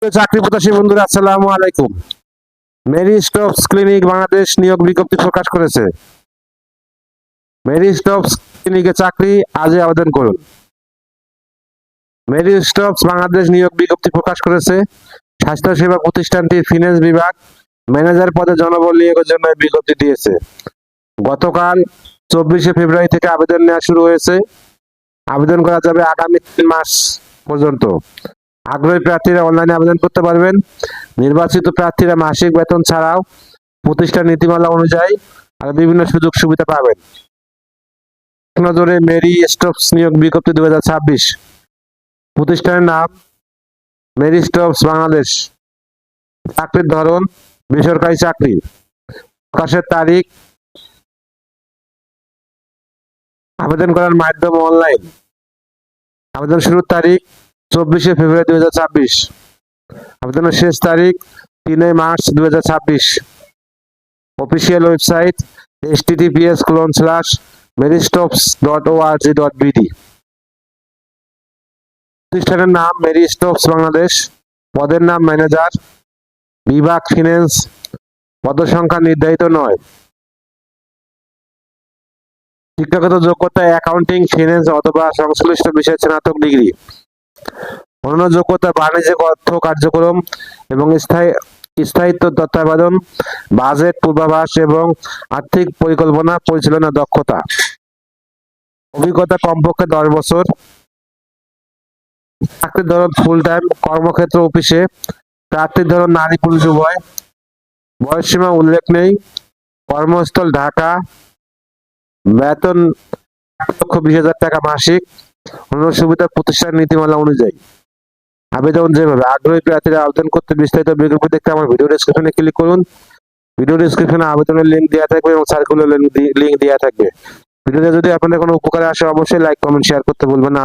চাকরি প্রত্যাশী বন্ধুরা, আসসালামু আলাইকুম। মেরি স্টোপস ক্লিনিক বাংলাদেশ নিয়োগ বিজ্ঞপ্তি প্রকাশ করেছে। মেরি স্টোপস ক্লিনিকে চাকরি, আজই আবেদন করুন। মেরি স্টোপস বাংলাদেশ নিয়োগ বিজ্ঞপ্তি প্রকাশ করেছে। স্বাস্থ্যসেবা প্রতিষ্ঠানটির ফিন্যান্স বিভাগ ম্যানেজার পদে জনবল নিয়োগের জন্য বিজ্ঞপ্তি দিয়েছে। গতকাল 24শে ফেব্রুয়ারি থেকে আবেদন নেওয়া শুরু হয়েছে। আবেদন করা যাবে আগামী 3 মাস পর্যন্ত। আগ্রহী প্রার্থীরা অনলাইনে আবেদন করতে পারবেন। নির্বাচিত প্রার্থীরা মাসিক বেতন ছাড়াও প্রতিষ্ঠান নীতিমালা অনুযায়ী আর বিভিন্ন সুযোগ সুবিধা পাবেন। এক নজরে মেরি স্টোপস নিয়োগ বিজ্ঞপ্তি 2026। প্রতিষ্ঠানের নাম মেরি স্টোপস বাংলাদেশ। চাকরির ধরন বেসরকারি চাকরি। প্রকাশের তারিখ, আবেদন করার মাধ্যম অনলাইন। আবেদন শুরুর তারিখ 24শে ফেব্রুয়ারি 2026। আবেদনের শেষ তারিখ 3 মার্চ 2026। Official website https://meristops.org.bd। প্রতিষ্ঠানের নাম মেরি স্টোপস বাংলাদেশ। পদের নাম ম্যানেজার। বিভাগ ফিন্যান্স। পদসংখ্যা নির্ধারিত নয়। শিক্ষাগত যোগ্যতা অ্যাকাউন্টিং, ফিন্যান্স অথবা সংশ্লিষ্ট বিষয়ে স্নাতক ডিগ্রি। অন্য যোগ্যতা বাণিজ্যিক অর্থ কার্যক্রম এবং স্থায়িত্ব তত্ত্বাবধান, বাজেট পূর্বাভাস এবং আর্থিক পরিকল্পনা পরিচালনা দক্ষতা। অভিজ্ঞতা কমপক্ষে 10 বছর। চাকরির ধরন ফুল টাইম, কর্মক্ষেত্র অফিসে। প্রার্থীর ধরন নারী পুরুষ উভয়। বয়সসীমা উল্লেখ নেই। কর্মস্থল ঢাকা। বেতন 1,20,000 টাকা মাসিক। অন্য সুবিধা প্রতিষ্ঠান নীতিমালা অনুযায়ী। আবেদন যেভাবে, আগ্রহী প্রার্থীরা আবেদন করতে বিস্তারিত বিজ্ঞপ্তি দেখতে আমার ভিডিও ডেসক্রিপশনে ক্লিক করুন। ভিডিও ডেসক্রিপশনে আবেদনের লিঙ্ক দেওয়া থাকবে এবং সার্কুলার লিঙ্ক দেওয়া থাকবে। ভিডিওতে যদি আপনাদের কোনো উপকারে আসে অবশ্যই লাইক, কমেন্ট, শেয়ার করতে ভুলবেন না।